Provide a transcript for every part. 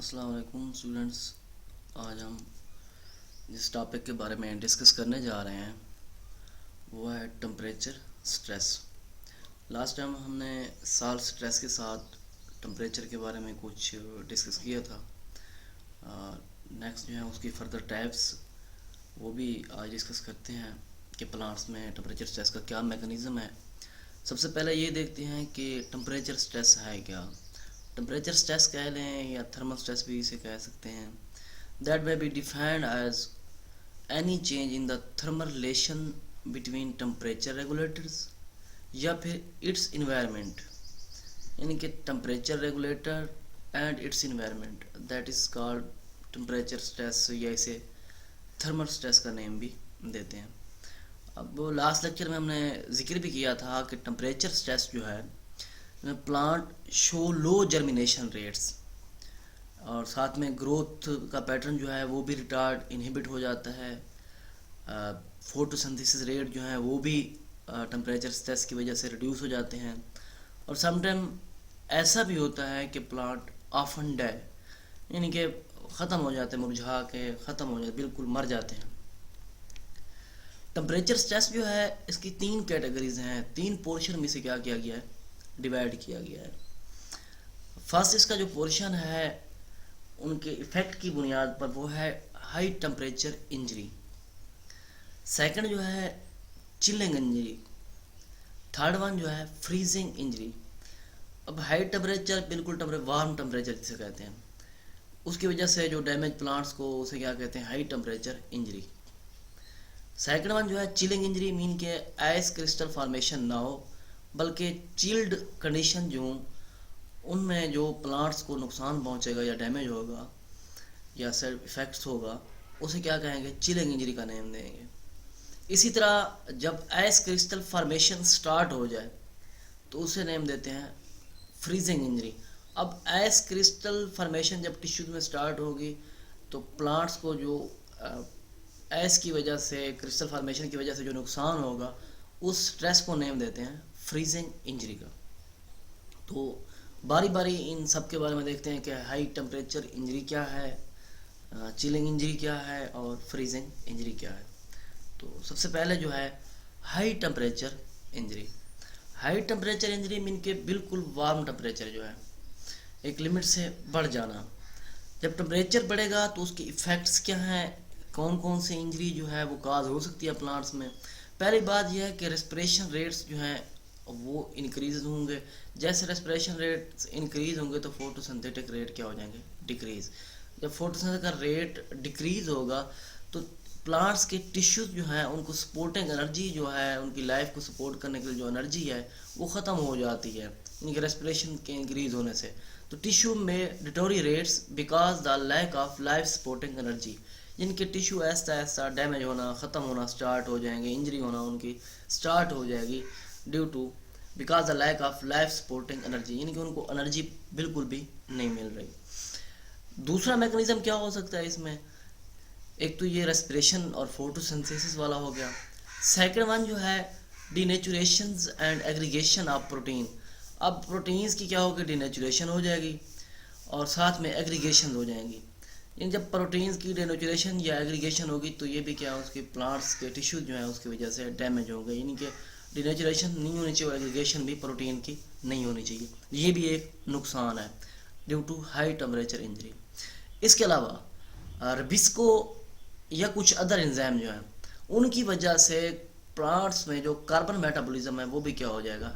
अस्सलाम वालेकुम स्टूडेंट्स। आज हम जिस टॉपिक के बारे में डिस्कस करने जा रहे हैं वो है टेम्परेचर स्ट्रेस। लास्ट टाइम हमने साल्ट स्ट्रेस के साथ टेम्परेचर के बारे में कुछ डिस्कस किया था। नेक्स्ट जो है उसकी फर्दर टाइप्स वो भी आज डिस्कस करते हैं कि प्लांट्स में टेम्परेचर स्ट्रेस का क्या मैकेनिज़्म है। सबसे पहले ये देखते हैं कि टेम्परेचर स्ट्रेस है क्या। टेम्परेचर स्ट्रेस कह लें या थर्मल स्ट्रेस भी इसे कह सकते हैं। That may be defined as any change in the thermal relation between temperature regulators या फिर its environment, यानी कि temperature regulator and it's environment, that is called temperature stress या इसे थर्मल स्ट्रेस का नेम भी देते हैं। अब लास्ट लेक्चर में हमने जिक्र भी किया था कि टेम्परेचर स्ट्रेस जो है प्लांट शो लो जर्मिनेशन रेट्स और साथ में ग्रोथ का पैटर्न जो है वो भी रिटार्ड इनहिबिट हो जाता है। फोटोसिंथेसिस रेट जो है वो भी टेम्परेचर स्ट्रेस की वजह से रिड्यूस हो जाते हैं। और समटाइम ऐसा भी होता है कि प्लांट ऑफन डाई, यानी कि ख़त्म हो जाते हैं, मुरझा के ख़त्म हो जाते, बिल्कुल मर जाते हैं। टेम्परेचर स्ट्रेस जो है इसकी तीन कैटेगरीज हैं, तीन पोर्शन में से क्या किया गया है, डिवाइड किया गया है। फर्स्ट इसका जो पोर्शन है उनके इफ़ेक्ट की बुनियाद पर वो है हाई टेम्परेचर इंजरी। सेकंड जो है चिलिंग इंजरी। थर्ड वन जो है फ्रीजिंग इंजरी। अब हाई टेम्परेचर बिल्कुल वार्म टेम्परेचर जिसे कहते हैं, उसकी वजह से जो डैमेज प्लांट्स को उसे क्या कहते हैं, high temperature injury. Second one जो है चिलिंग इंजरी, मीन के आइस क्रिस्टल फॉर्मेशन ना हो बल्कि चिल्ड कंडीशन जो उनमें जो प्लांट्स को नुकसान पहुंचेगा या डैमेज होगा या साइड इफेक्ट्स होगा उसे क्या कहेंगे, चिलिंग इंजरी का नेम देंगे। इसी तरह जब आइस क्रिस्टल फॉर्मेशन स्टार्ट हो जाए तो उसे नेम देते हैं फ्रीजिंग इंजरी। अब आइस क्रिस्टल फॉर्मेशन जब टिश्यूज में स्टार्ट होगी तो प्लांट्स को जो आइस की वजह से, क्रिस्टल फॉर्मेशन की वजह से जो नुकसान होगा उस स्ट्रेस को नेम देते हैं फ्रीजिंग इंजरी का। तो बारी बारी इन सब के बारे में देखते हैं कि हाई टेम्परेचर इंजरी क्या है, चिलिंग इंजरी क्या है और फ्रीजिंग इंजरी क्या है। तो सबसे पहले जो है high temperature injury. High temperature injury mean के बिल्कुल वार्म टेम्परेचर जो है एक लिमिट से बढ़ जाना। जब टेम्परेचर बढ़ेगा तो उसके इफ़ेक्ट्स क्या हैं, कौन कौन से इंजरी जो है वो काज हो सकती है प्लांट्स में। पहली बात यह है कि रेस्पिरेशन रेट्स जो हैं वो इंक्रीज होंगे। जैसे रेस्पिरेशन रेट इंक्रीज होंगे तो फोटोसिंथेटिक रेट क्या हो जाएंगे, डिक्रीज। जब फोटोसिंथेसिस का रेट डिक्रीज होगा तो प्लांट्स के टिश्यूज जो हैं उनको सपोर्टिंग एनर्जी जो है, उनकी लाइफ को सपोर्ट करने के लिए जो एनर्जी है वो ख़त्म हो जाती है, यानी कि रेस्पिरेशन के इंक्रीज होने से। तो टिश्यू में deteriorates because the lack of life supporting energy, जिनके टिश्यू ऐसा ऐसा डैमेज होना, ख़त्म होना स्टार्ट हो जाएंगे, इंजरी होना उनकी स्टार्ट हो जाएगी due to because the lack of life supporting energy, यानी कि उनको एनर्जी बिल्कुल भी नहीं मिल रही। दूसरा मैकेनिज्म क्या हो सकता है इसमें, एक तो ये रेस्पिरेशन और फोटोसिंथेसिस वाला हो गया। सेकंड वन जो है denaturation and aggregation of protein. अब प्रोटीन्स की क्या होगी, डीनेचुरेशन हो जाएगी और साथ में एग्रीगेशन हो जाएंगी। इन जब प्रोटीन्स की डीनेचुरेशन या एग्रीगेशन होगी तो ये भी क्या, उसके प्लांट्स के टिश्यू जो है उसकी वजह से डैमेज हो गए, यानी कि डीनेचुरेशन नहीं होनी चाहिए और एग्रीगेशन भी प्रोटीन की नहीं होनी चाहिए। ये भी एक नुकसान है due to high temperature injury. इसके अलावा रिबिस्को या कुछ अदर एंजाइम जो हैं उनकी वजह से प्लांट्स में जो कार्बन मेटाबॉलिज्म है वो भी क्या हो जाएगा,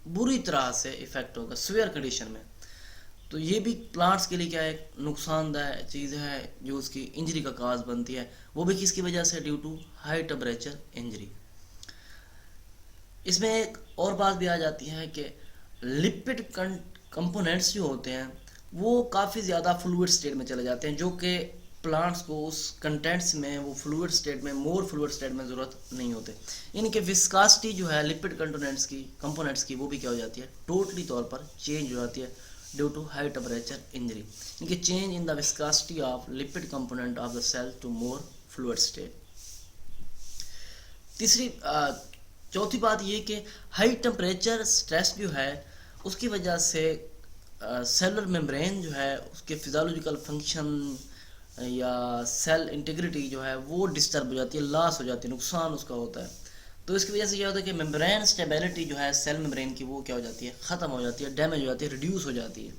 बुरी तरह से इफेक्ट होगा सीवियर कंडीशन में। तो ये भी प्लांट्स के लिए क्या एक नुकसानदायक चीज़ है जो उसकी इंजरी का काज बनती है, वो भी किसकी वजह से, due to high temperature injury. इसमें एक और बात भी आ जाती है कि लिपिड कंपोनेंट्स जो होते हैं वो काफ़ी ज़्यादा फ्लूइड स्टेट में चले जाते हैं, जो कि प्लांट्स को उस कंटेंट्स में, वो फ्लूइड स्टेट में, मोर फ्लूइड स्टेट में ज़रूरत नहीं होते। यानी कि विस्कासिटी जो है लिपिड कंपोनेंट्स की वो भी क्या हो जाती है, टोटली तौर पर चेंज हो जाती है due to high temperature injury, यानी कि change in the viscosity of lipid component of the cell to more fluid state. चौथी बात ये कि हाई टेम्परेचर स्ट्रेस जो है उसकी वजह से सेलुलर मेम्ब्रेन जो है उसके फिजियोलॉजिकल फंक्शन या सेल इंटीग्रिटी जो है वो डिस्टर्ब हो जाती है, लॉस हो जाती है, नुकसान उसका होता है। तो इसकी वजह से क्या होता है कि मेम्ब्रेन स्टेबिलिटी जो है सेल मेम्ब्रेन की वो क्या हो जाती है, ख़त्म हो जाती है, डैमेज हो जाती है, रिड्यूस हो जाती है।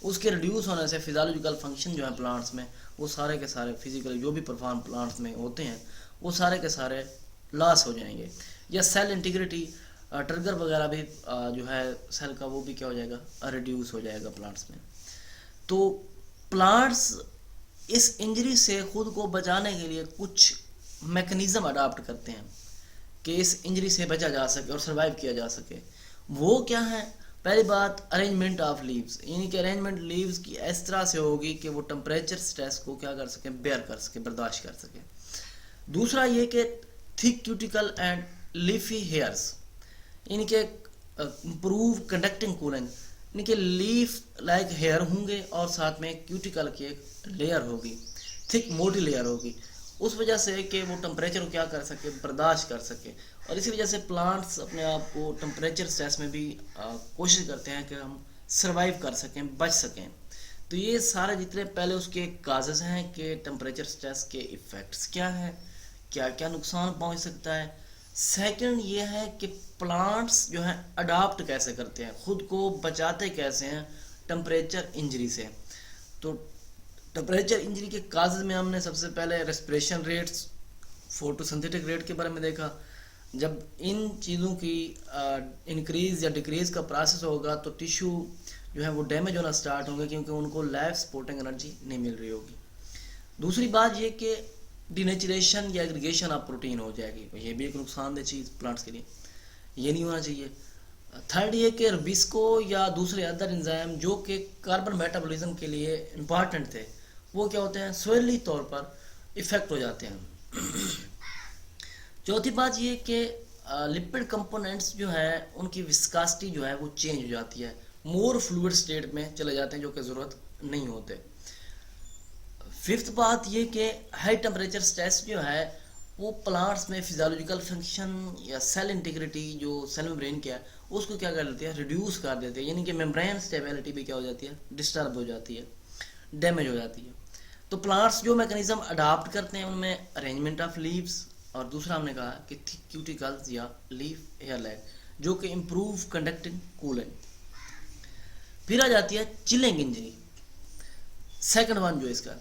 उसके रिड्यूस होने से फिजियोलॉजिकल फंक्शन जो है प्लांट्स में वो सारे के सारे फिजिकल जो भी परफॉर्म प्लांट्स में होते हैं वो सारे के सारे लॉस हो जाएंगे। या सेल इंटीग्रिटी ट्रिगर वगैरह भी जो है सेल का वो भी क्या हो जाएगा, रिड्यूस हो जाएगा प्लांट्स में। तो प्लांट्स इस इंजरी से खुद को बचाने के लिए कुछ मैकेनिज्म अडॉप्ट करते हैं कि इस इंजरी से बचा जा सके और सरवाइव किया जा सके। वो क्या है? पहली बात अरेंजमेंट ऑफ लीव्स, यानी कि अरेंजमेंट लीव्स की इस तरह से होगी कि वो टेम्परेचर स्ट्रेस को क्या कर सके, बेयर कर सके, बर्दाश्त कर सके। दूसरा ये कि thick cuticle and leafy hairs, यानी कि इम्प्रूव कंडक्टिंग कूलिंग, यानी कि लीफ लाइक हेयर होंगे और साथ में क्यूटिकल की एक लेयर होगी, थिक मोटी लेयर होगी, उस वजह से कि वो टेम्परेचर को क्या कर सके, बर्दाश्त कर सके। और इसी वजह से प्लांट्स अपने आप को टेम्परेचर स्ट्रेस में भी कोशिश करते हैं कि हम सरवाइव कर सकें, बच सकें। तो ये सारे जितने पहले उसके काजेज़ हैं कि टेम्परेचर स्ट्रेस के इफ़ेक्ट्स क्या हैं, क्या क्या नुकसान पहुंच सकता है। सेकंड ये है कि प्लांट्स जो हैं अडाप्ट कैसे करते हैं, खुद को बचाते कैसे हैं टेम्परेचर इंजरी से। तो टेम्परेचर इंजरी के काजेज में हमने सबसे पहले रेस्पिरेशन रेट्स, फोटोसिंथेटिक रेट के बारे में देखा। जब इन चीज़ों की इंक्रीज़ या डिक्रीज़ का प्रोसेस होगा तो टिश्यू जो है वो डैमेज होना स्टार्ट होंगे क्योंकि उनको लाइफ सपोर्टिंग एनर्जी नहीं मिल रही होगी। दूसरी बात ये कि डिनेचुरेशन या एग्रीगेशन ऑफ प्रोटीन हो जाएगी, ये भी एक नुकसानदेह चीज़ प्लांट्स के लिए, ये नहीं होना चाहिए। थर्ड ये कि रबिस्को या दूसरे अदर एंजाइम जो कि कार्बन मेटाबॉलिज्म के लिए इम्पॉर्टेंट थे वो क्या होते हैं, स्वेली तौर पर इफ़ेक्ट हो जाते हैं। चौथी बात ये कि लिपिड कंपोनेंट्स जो है उनकी विस्कासिटी जो है वो चेंज हो जाती है, मोर फ्लूइड स्टेट में चले जाते हैं जो कि ज़रूरत नहीं होते। फिफ्थ बात ये कि हाई टेम्परेचर स्ट्रेस जो है वो प्लांट्स में फिजियोलॉजिकल फंक्शन या सेल इंटीग्रिटी जो सेल मेम्ब्रेन क्या है उसको क्या कर देती है, रिड्यूस कर देते हैं, यानी कि मेम्ब्रेन स्टेबिलिटी भी क्या हो जाती है, डिस्टर्ब हो जाती है, डैमेज हो जाती है। तो प्लांट्स जो मैकेनिज्म अडॉप्ट करते हैं उनमें अरेंजमेंट ऑफ लीव्स, और दूसरा हमने कहा कि थिक क्यूटिकल्स या लीफ हेयर लैग जो कि इम्प्रूव कंडक्टिंग कूलिंग। फिर आ जाती है चिलिंग इंजरी, सेकंड वन जो इसका।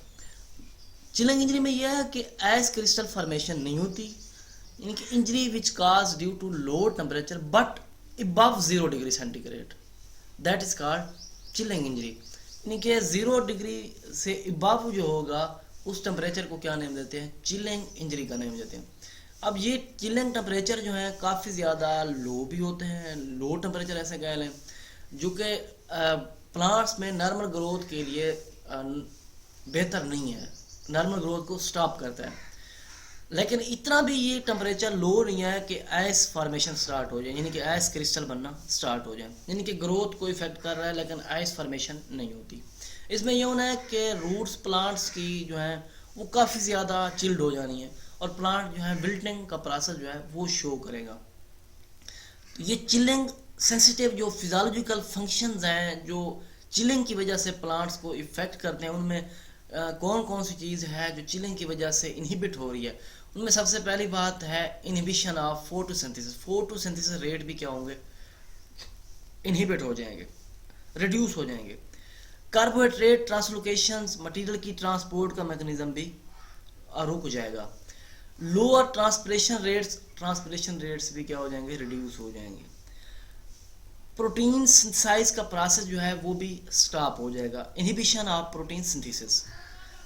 चिलिंग इंजरी में यह है कि आइस क्रिस्टल फॉर्मेशन नहीं होती, यानी कि injury which cause due to low temperature but above 0 degree centigrade, that is called chilling injury. यानी कि 0 डिग्री से अबव जो होगा उस टेम्परेचर को क्या नेम देते हैं, चिलिंग इंजरी का नेम देते हैं। अब ये चिलिंग टेम्परेचर जो है काफ़ी ज़्यादा लो भी होते हैं, लो टेम्परेचर ऐसे कह लें जो कि प्लांट्स में नॉर्मल ग्रोथ के लिए बेहतर नहीं है, नॉर्मल ग्रोथ को स्टॉप करता है। लेकिन इतना भी ये टेम्परेचर लो नहीं है कि आइस फॉर्मेशन स्टार्ट हो जाए, यानी कि आइस क्रिस्टल बनना स्टार्ट हो जाए, यानी कि ग्रोथ को इफेक्ट कर रहा है लेकिन आइस फॉर्मेशन नहीं होती। इसमें यह होना है कि रूट्स प्लांट्स की जो है वो काफ़ी ज़्यादा चिल्ड हो जानी है और प्लांट जो है बिल्डिंग का प्रोसेस जो है वो शो करेगा। तो ये चिलिंग सेंसिटिव जो फिजियोलॉजिकल फंक्शंस हैं जो चिलिंग की वजह से प्लांट्स को इफ़ेक्ट करते हैं, उनमें कौन कौन सी चीज़ है जो चिलिंग की वजह से इनहिबिट हो रही है। उनमें सबसे पहली बात है inhibition of photosynthesis. Photosynthesis rate भी क्या होंगे, इनहिबिट हो जाएंगे, रिड्यूस हो जाएंगे। कार्बोहाइड्रेट ट्रांसलोकेशंस, मटेरियल की ट्रांसपोर्ट का मैकेनिज्म भी रुक जाएगा। लोअर ट्रांसपिरेशन रेट्स भी क्या हो जाएंगे, रिड्यूस हो जाएंगे। प्रोटीन सिंथेसाइज का प्रोसेस जो है वो भी स्टॉप हो जाएगा, इनहिबिशन ऑफ प्रोटीन सिंथेसिस।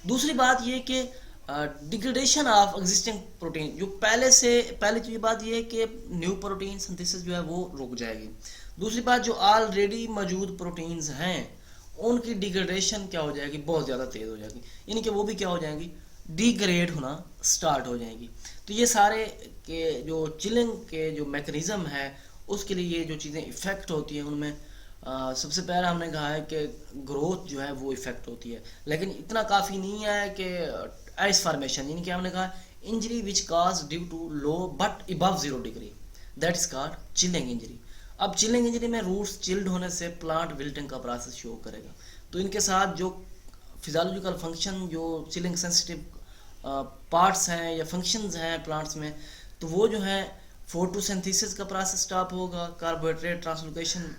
दूसरी बात ये कि डिग्रेडेशन ऑफ एग्जिस्टिंग प्रोटीन, जो पहली बात ये है कि न्यू प्रोटीन सिंथेसिस जो है वो रुक जाएगी। दूसरी बात जो ऑलरेडी मौजूद प्रोटीन्स हैं उनकी डिग्रेडेशन क्या हो जाएगी, बहुत ज़्यादा तेज़ हो जाएगी, यानी कि वो भी क्या हो जाएंगी, डिग्रेड होना स्टार्ट हो जाएगी। तो ये सारे के जो चिलिंग के जो मैकेनिज्म है उसके लिए ये जो चीज़ें इफ़ेक्ट होती हैं उनमें सबसे पहला हमने कहा है कि ग्रोथ जो है वो इफ़ेक्ट होती है, लेकिन इतना काफ़ी नहीं है कि आइस फॉर्मेशन, यानी कि हमने कहा injury which cause due to low but above 0 degree, that is called chilling injury. अब चिलिंग इंजरी में रूट्स चिल्ड होने से प्लांट विल्टिंग का प्रोसेस शो करेगा। तो इनके साथ जो फिजियोलॉजिकल फंक्शन, जो चिलिंग सेंसिटिव पार्ट्स हैं या फंक्शंस हैं प्लांट्स में, तो वो जो है फोटोसिंथेसिस का प्रोसेस स्टॉप होगा, कार्बोहाइड्रेट ट्रांसलोकेशन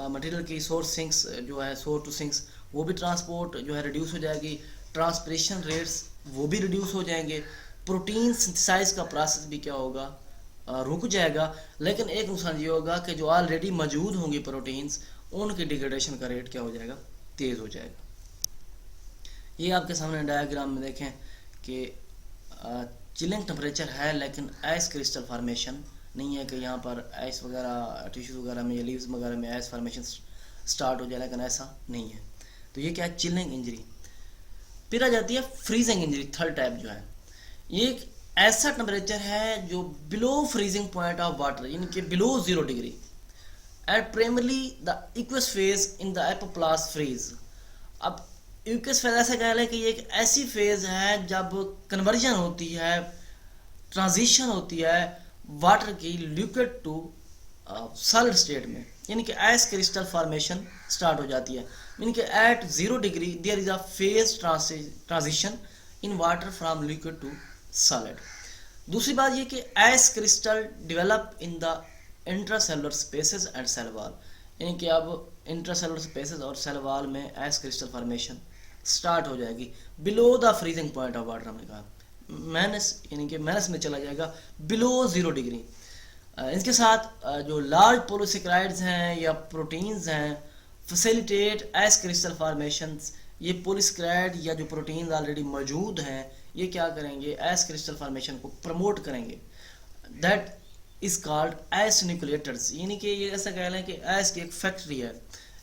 मटेरियल की सोर्स सिंक्स जो है सोर टू सिंक्स वो भी ट्रांसपोर्ट जो है रिड्यूस हो जाएगी, ट्रांसपिरेशन रेट्स वो भी रिड्यूस हो जाएंगे, प्रोटीन सिंथेसाइज का प्रोसेस भी क्या होगा, रुक जाएगा। लेकिन एक नुकसान ये होगा कि जो ऑलरेडी मौजूद होंगी प्रोटीन्स, उनकी डिग्रेडेशन का रेट क्या हो जाएगा, तेज़ हो जाएगा। ये आपके सामने डायग्राम में देखें कि चिलिंग टेम्परेचर है लेकिन आइस क्रिस्टल फॉर्मेशन नहीं है कि यहाँ पर आइस वगैरह टिश्यूज वगैरह में या लीव्स वगैरह में आइस फॉर्मेशन स्टार्ट हो जाए, लेकिन ऐसा नहीं है। तो ये क्या है, चिलिंग इंजरी। फिर आ जाती है फ्रीजिंग इंजरी, थर्ड टाइप जो है। ये एक ऐसा टेम्परेचर है जो below freezing point of water, यानी कि below 0 degree at primarily the aqueous phase in the apoplast freeze. अब एक्वस फेज ऐसा कह लें कि ये एक ऐसी फेज है जब कन्वर्जन होती है, ट्रांजिशन होती है वाटर की लिक्विड टू सॉलिड स्टेट में, यानी कि आइस क्रिस्टल फॉर्मेशन स्टार्ट हो जाती है। यानी कि at 0 degree there is a phase transition in water from liquid to solid. दूसरी बात ये कि ice crystal develop in the intracellular spaces and cell wall, यानी कि अब इंट्रासेलुलर स्पेसेस और सेल वॉल में आइस क्रिस्टल फॉर्मेशन स्टार्ट हो जाएगी below the freezing point of water. हमने कहा माइनस, यानी कि माइनस में चला जाएगा बिलो 0 डिग्री। इसके साथ जो लार्ज पोलिसेक्राइड्स हैं या प्रोटीन्स हैं फैसिलिटेट आइस क्रिस्टल फॉर्मेशंस। ये पोलिसेक्राइड या जो प्रोटीन्स ऑलरेडी मौजूद हैं ये क्या करेंगे, आइस क्रिस्टल फॉर्मेशन को प्रमोट करेंगे। दैट इज कॉल्ड आइस न्यूक्लिएटर्स, यानी कि ये ऐसा कह लें कि आइस की एक फैक्ट्री है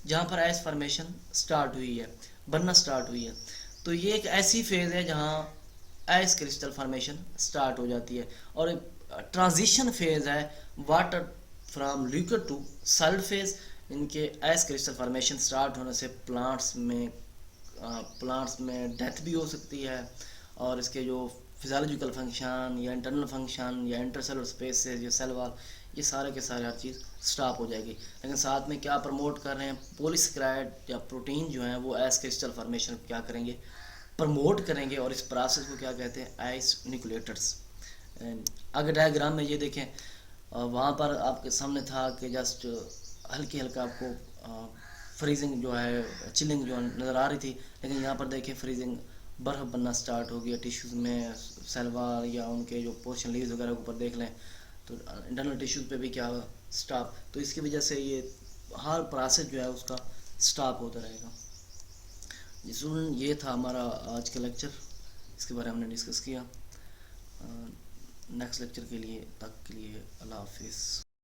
जहाँ पर आइस फॉर्मेशन स्टार्ट हुई है, बनना स्टार्ट हुई है। तो ये एक ऐसी फेज है जहाँ आइस क्रिस्टल फॉर्मेशन स्टार्ट हो जाती है। और ट्रांजिशन फेज है water from liquid to solid phase, इनके आइस क्रिस्टल फॉर्मेशन स्टार्ट होने से प्लांट्स में डेथ भी हो सकती है, और इसके जो फिजियोलॉजिकल फंक्शन या इंटरनल फंक्शन या इंटरसेलुलर स्पेसेस या सेल वॉल, ये सारे के सारे हर चीज़ स्टॉप हो जाएगी। लेकिन साथ में क्या प्रमोट कर रहे हैं, पोलिसेक्राइड या प्रोटीन जो हैं वो आइस क्रिस्टल फॉर्मेशन को क्या करेंगे, प्रमोट करेंगे, और इस प्रोसेस को क्या कहते हैं, आइस न्यूक्लिएटर्स। अगर डायग्राम में ये देखें, वहाँ पर आपके सामने था कि जस्ट हल्की हल्का आपको फ्रीजिंग जो है, चिलिंग जो नज़र आ रही थी, लेकिन यहाँ पर देखें फ्रीजिंग बर्फ़ बनना स्टार्ट हो गया टिश्यूज़ में, सेलवार या उनके जो पोर्शन लीव्स वगैरह के ऊपर देख लें तो इंटरनल टिश्यूज़ पे भी क्या स्टॉप। तो इसकी वजह से ये हर प्रोसेस जो है उसका स्टॉप होता रहेगा। स्टूडेंट, ये था हमारा आज का लेक्चर, इसके बारे में हमने डिस्कस किया। नेक्स्ट लेक्चर के लिए तक के लिए अल्लाह हाफिज़।